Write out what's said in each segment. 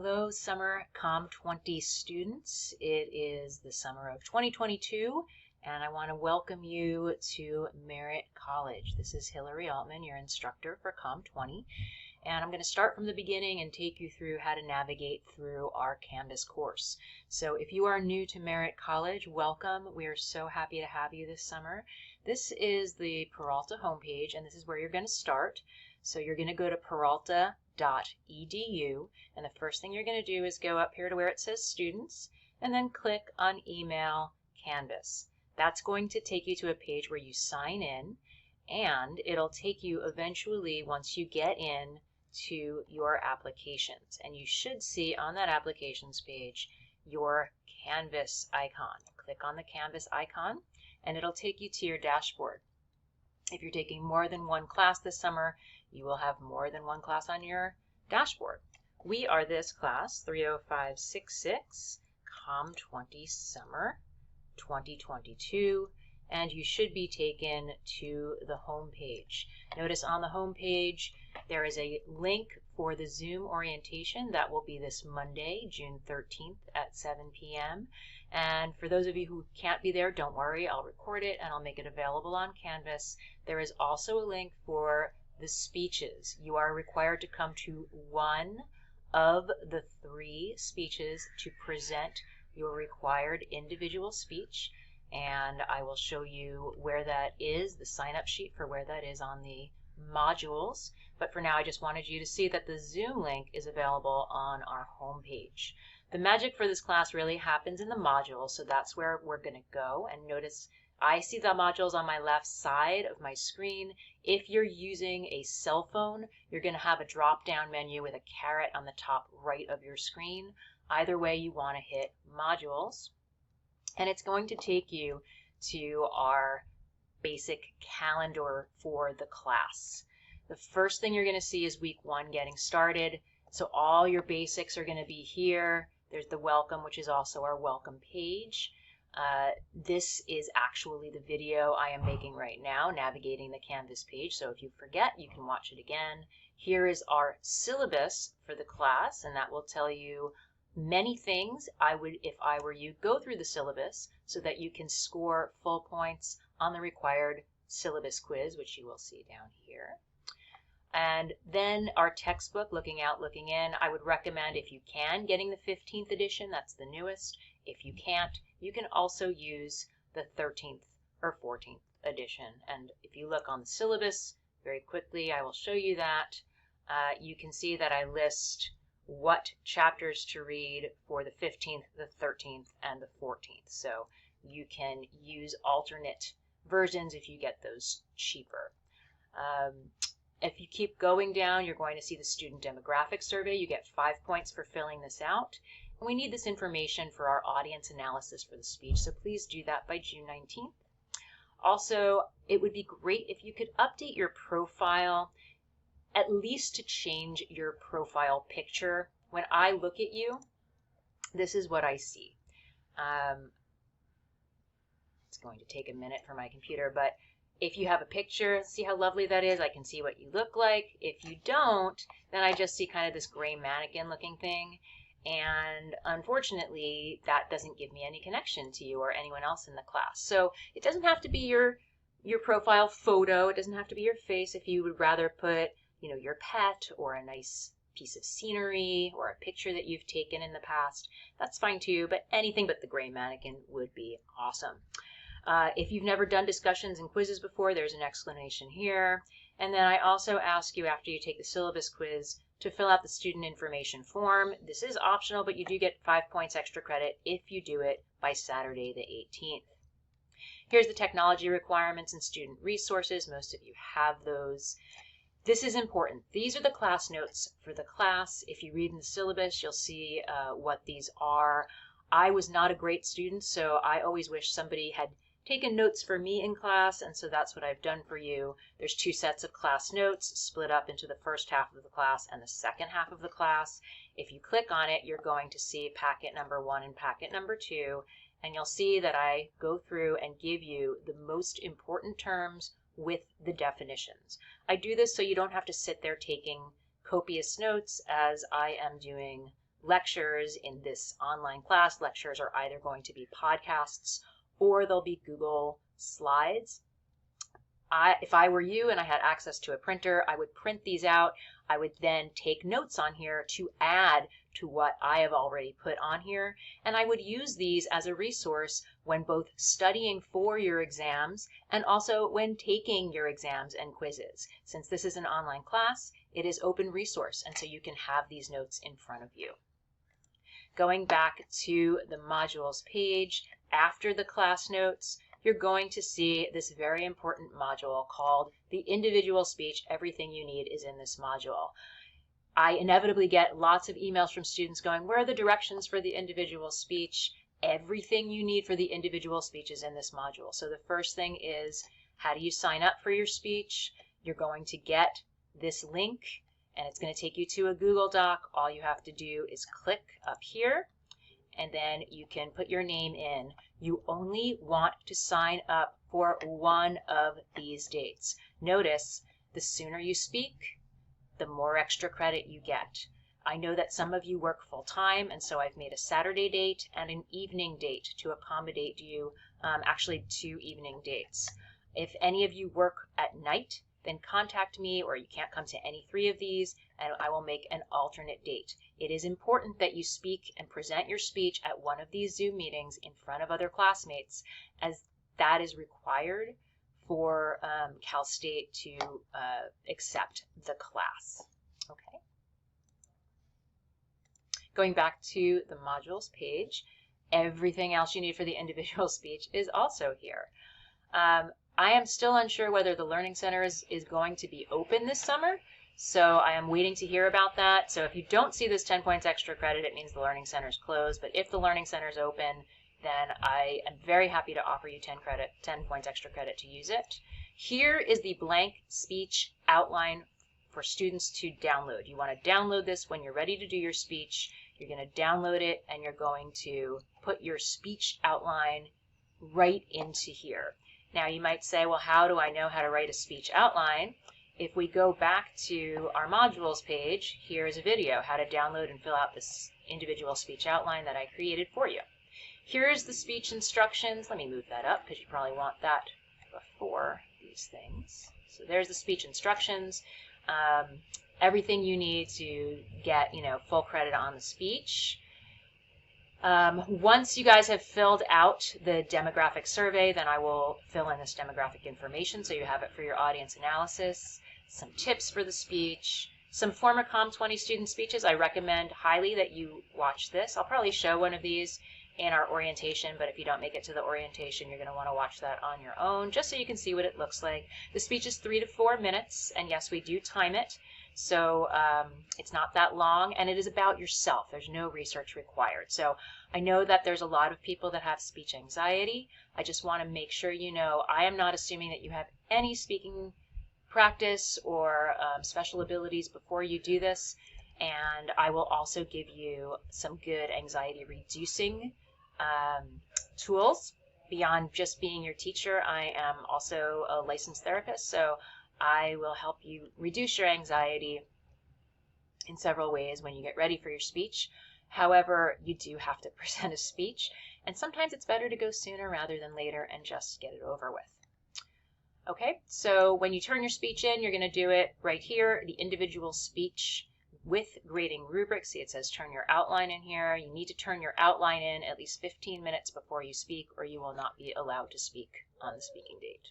Hello, summer Comm 20 students. It is the summer of 2022, and I want to welcome you to Merritt College. This is Hillary Altman, your instructor for Comm 20, and I'm going to start from the beginning and take you through how to navigate through our Canvas course. So if you are new to Merritt College, welcome. We are so happy to have you this summer. This is the Peralta homepage, and this is where you're going to start. So you're going to go to peralta.edu, and the first thing you're going to do is go up here to where it says Students, and then click on Email Canvas. That's going to take you to a page where you sign in, and it'll take you eventually, once you get in, to your applications. And you should see on that applications page your Canvas icon. Click on the Canvas icon, and it'll take you to your dashboard. If you're taking more than one class this summer, you will have more than one class on your dashboard. We are this class, 30566, Comm 20 Summer 2022, and you should be taken to the home page. Notice on the home page there is a link for the Zoom orientation that will be this Monday, June 13th at 7 p.m. And for those of you who can't be there, don't worry, I'll record it and I'll make it available on Canvas. There is also a link for the speeches. You are required to come to one of the 3 speeches to present your required individual speech, and I will show you where that is, the sign-up sheet for where that is on the modules. But for now, I just wanted you to see that the Zoom link is available on our home page. The magic for this class really happens in the modules, so that's where we're going to go. And notice I see the modules on my left side of my screen. If you're using a cell phone, you're going to have a drop-down menu with a caret on the top right of your screen. Either way, you want to hit Modules, and it's going to take you to our basic calendar for the class. The first thing you're going to see is week 1 getting started. So all your basics are going to be here. There's the welcome, which is also our welcome page. This is actually the video I am making right now, navigating the Canvas page. So if you forget, you can watch it again. Here is our syllabus for the class, and that will tell you many things. I would, if I were you, go through the syllabus so that you can score full points on the required syllabus quiz, which you will see down here. And then our textbook, Looking Out, Looking In. I would recommend, if you can, getting the 15th edition. That's the newest. If you can't, you can also use the 13th or 14th edition. And if you look on the syllabus very quickly, I will show you that. You can see that I list what chapters to read for the 15th, the 13th, and the 14th. So you can use alternate versions if you get those cheaper. If you keep going down, you're going to see the student demographic survey. You get 5 points for filling this out. And we need this information for our audience analysis for the speech, so please do that by June 19th. Also, it would be great if you could update your profile, at least to change your profile picture. When I look at you, this is what I see. It's going to take a minute for my computer, but if you have a picture, see how lovely that is? I can see what you look like. If you don't, then I just see kind of this gray mannequin looking thing. And unfortunately, that doesn't give me any connection to you or anyone else in the class. So it doesn't have to be your profile photo. It doesn't have to be your face. If you would rather put, you know, your pet or a nice piece of scenery or a picture that you've taken in the past, that's fine too. But anything but the gray mannequin would be awesome. If you've never done discussions and quizzes before, there's an explanation here. And then I also ask you, after you take the syllabus quiz, to fill out the student information form. This is optional, but you do get 5 points extra credit if you do it by Saturday the 18th. Here's the technology requirements and student resources. Most of you have those. This is important. These are the class notes for the class. If you read in the syllabus, you'll see what these are. I was not a great student, so I always wish somebody had taken notes for me in class, and so that's what I've done for you. There's 2 sets of class notes split up into the first half of the class and the second half of the class. If you click on it, you're going to see packet number 1 and packet number 2, and you'll see that I go through and give you the most important terms with the definitions. I do this so you don't have to sit there taking copious notes as I am doing lectures in this online class. Lectures are either going to be podcasts or they'll be Google Slides. If I were you and I had access to a printer, I would print these out. I would then take notes on here to add to what I have already put on here. And I would use these as a resource when both studying for your exams and also when taking your exams and quizzes. Since this is an online class, it is open resource, and so you can have these notes in front of you. Going back to the modules page, after the class notes, you're going to see this very important module called the individual speech. Everything you need is in this module. I inevitably get lots of emails from students going, where are the directions for the individual speech? Everything you need for the individual speech is in this module. So the first thing is, how do you sign up for your speech? You're going to get this link, and it's going to take you to a Google Doc. All you have to do is click up here, and then you can put your name in. You only want to sign up for one of these dates. Notice, the sooner you speak, the more extra credit you get. I know that some of you work full time, and so I've made a Saturday date and an evening date to accommodate you, actually 2 evening dates. If any of you work at night, then contact me, or you can't come to any 3 of these, and I will make an alternate date. It is important that you speak and present your speech at one of these Zoom meetings in front of other classmates, as that is required for Cal State to accept the class. Okay. Going back to the modules page, everything else you need for the individual speech is also here. I am still unsure whether the Learning Center is going to be open this summer, so I am waiting to hear about that. So if you don't see this 10 points extra credit, it means the Learning Center is closed. But if the Learning Center is open, then I am very happy to offer you 10 points extra credit to use it. Here is the blank speech outline for students to download. You want to download this when you're ready to do your speech. You're going to download it, and you're going to put your speech outline right into here. Now you might say, well, how do I know how to write a speech outline? If we go back to our modules page, here's a video, how to download and fill out this individual speech outline that I created for you. Here's the speech instructions. Let me move that up because you probably want that before these things. So there's the speech instructions. Everything you need to get, full credit on the speech. Once you guys have filled out the demographic survey, then I will fill in this demographic information so you have it for your audience analysis, some tips for the speech, some former Comm 20 student speeches. I recommend highly that you watch this. I'll probably show one of these in our orientation, but if you don't make it to the orientation, you're going to want to watch that on your own, just so you can see what it looks like. The speech is 3 to 4 minutes, and yes, we do time it, so it's not that long, and it is about yourself. There's no research required. So I know that there's a lot of people that have speech anxiety. I just want to make sure you know I am not assuming that you have any speaking practice or special abilities before you do this, and I will also give you some good anxiety reducing tools. Beyond just being your teacher, I am also a licensed therapist, so I will help you reduce your anxiety in several ways when you get ready for your speech. However, you do have to present a speech, and sometimes it's better to go sooner rather than later and just get it over with. Okay, so when you turn your speech in, you're going to do it right here, the individual speech with grading rubric. See, it says turn your outline in here. You need to turn your outline in at least 15 minutes before you speak, or you will not be allowed to speak on the speaking date.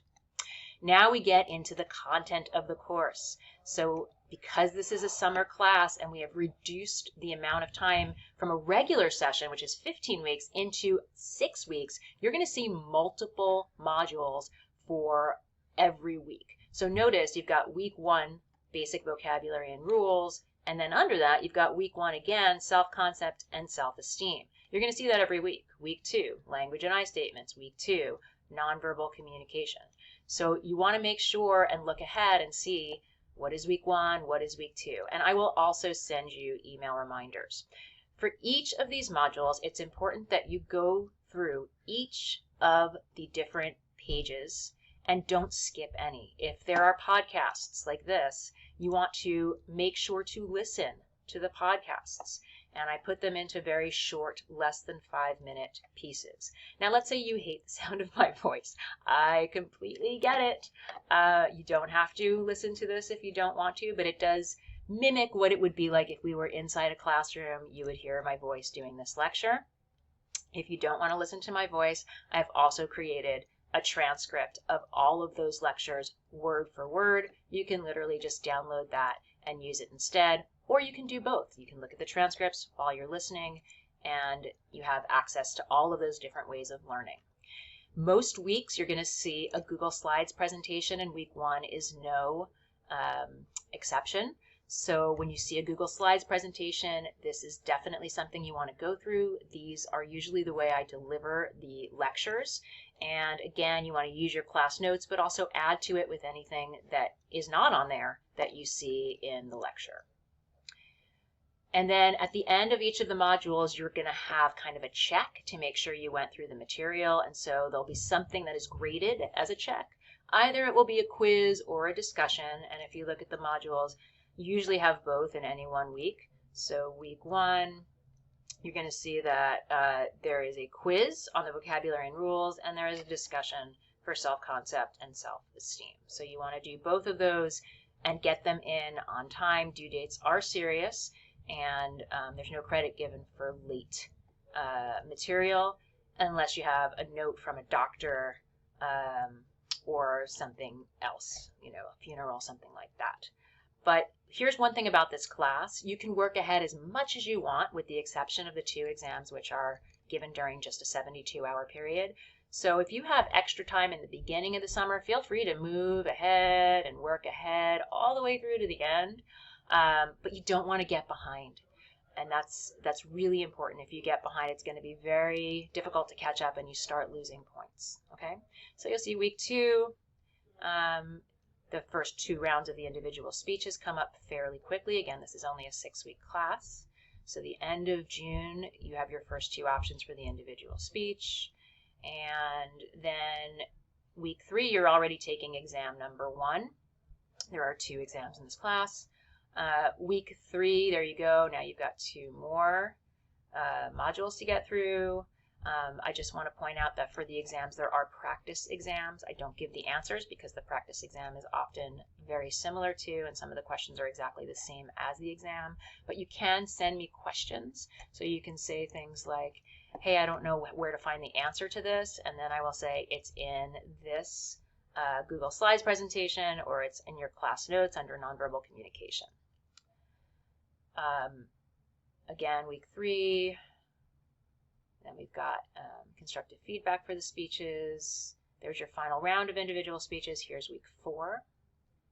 Now we get into the content of the course. So because this is a summer class and we have reduced the amount of time from a regular session, which is 15 weeks, into 6 weeks, you're going to see multiple modules for every week. So notice you've got week 1, basic vocabulary and rules, and then under that you've got week 1 again, self-concept and self-esteem. You're going to see that every week. Week 2, language and I statements. Week 2, nonverbal communication. So you want to make sure and look ahead and see what is week 1, what is week 2. And I will also send you email reminders. For each of these modules, it's important that you go through each of the different pages and don't skip any. If there are podcasts like this, you want to make sure to listen to the podcasts. and I put them into very short, less than 5-minute pieces. Now, let's say you hate the sound of my voice. I completely get it. You don't have to listen to this if you don't want to, but it does mimic what it would be like if we were inside a classroom. You would hear my voice doing this lecture. If you don't want to listen to my voice, I've also created a transcript of all of those lectures word for word. You can literally just download that and use it instead, or you can do both. You can look at the transcripts while you're listening, and you have access to all of those different ways of learning. Most weeks you're going to see a Google Slides presentation, and week 1 is no exception. So when you see a Google Slides presentation, this is definitely something you want to go through. These are usually the way I deliver the lectures. And again, you want to use your class notes, but also add to it with anything that is not on there that you see in the lecture. And then at the end of each of the modules, you're going to have kind of a check to make sure you went through the material. And so there'll be something that is graded as a check. Either it will be a quiz or a discussion. And if you look at the modules, you usually have both in any one week. So week 1, you're going to see that there is a quiz on the vocabulary and rules, and there is a discussion for self-concept and self-esteem. So you want to do both of those and get them in on time. Due dates are serious, and there's no credit given for late material unless you have a note from a doctor or something else, you know, a funeral, something like that. But here's one thing about this class. You can work ahead as much as you want, with the exception of the 2 exams, which are given during just a 72-hour period. So if you have extra time in the beginning of the summer, feel free to move ahead and work ahead all the way through to the end. But you don't want to get behind. And that's really important. If you get behind, it's going to be very difficult to catch up and you start losing points. Okay? So you'll see week 2. The first 2 rounds of the individual speeches come up fairly quickly. Again, this is only a 6-week class. So the end of June, you have your first 2 options for the individual speech. And then week 3, you're already taking exam number 1. There are 2 exams in this class. Week 3, there you go. Now you've got 2 more modules to get through. I just want to point out that for the exams, there are practice exams. I don't give the answers because the practice exam is often very similar to, and some of the questions are exactly the same as the exam. But you can send me questions. So you can say things like, hey, I don't know where to find the answer to this. And then I will say it's in this Google Slides presentation, or it's in your class notes under nonverbal communication. Again, week 3. Then we've got constructive feedback for the speeches. There's your final round of individual speeches. Here's week 4,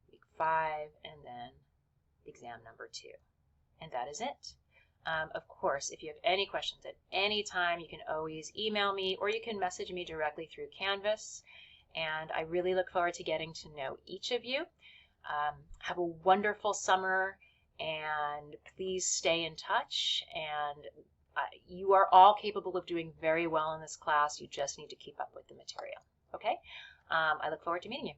week 5, and then exam number 2. And that is it. Of course, if you have any questions at any time, you can always email me, or you can message me directly through Canvas. And I really look forward to getting to know each of you. Have a wonderful summer, and please stay in touch. And you are all capable of doing very well in this class. You just need to keep up with the material. Okay? I look forward to meeting you.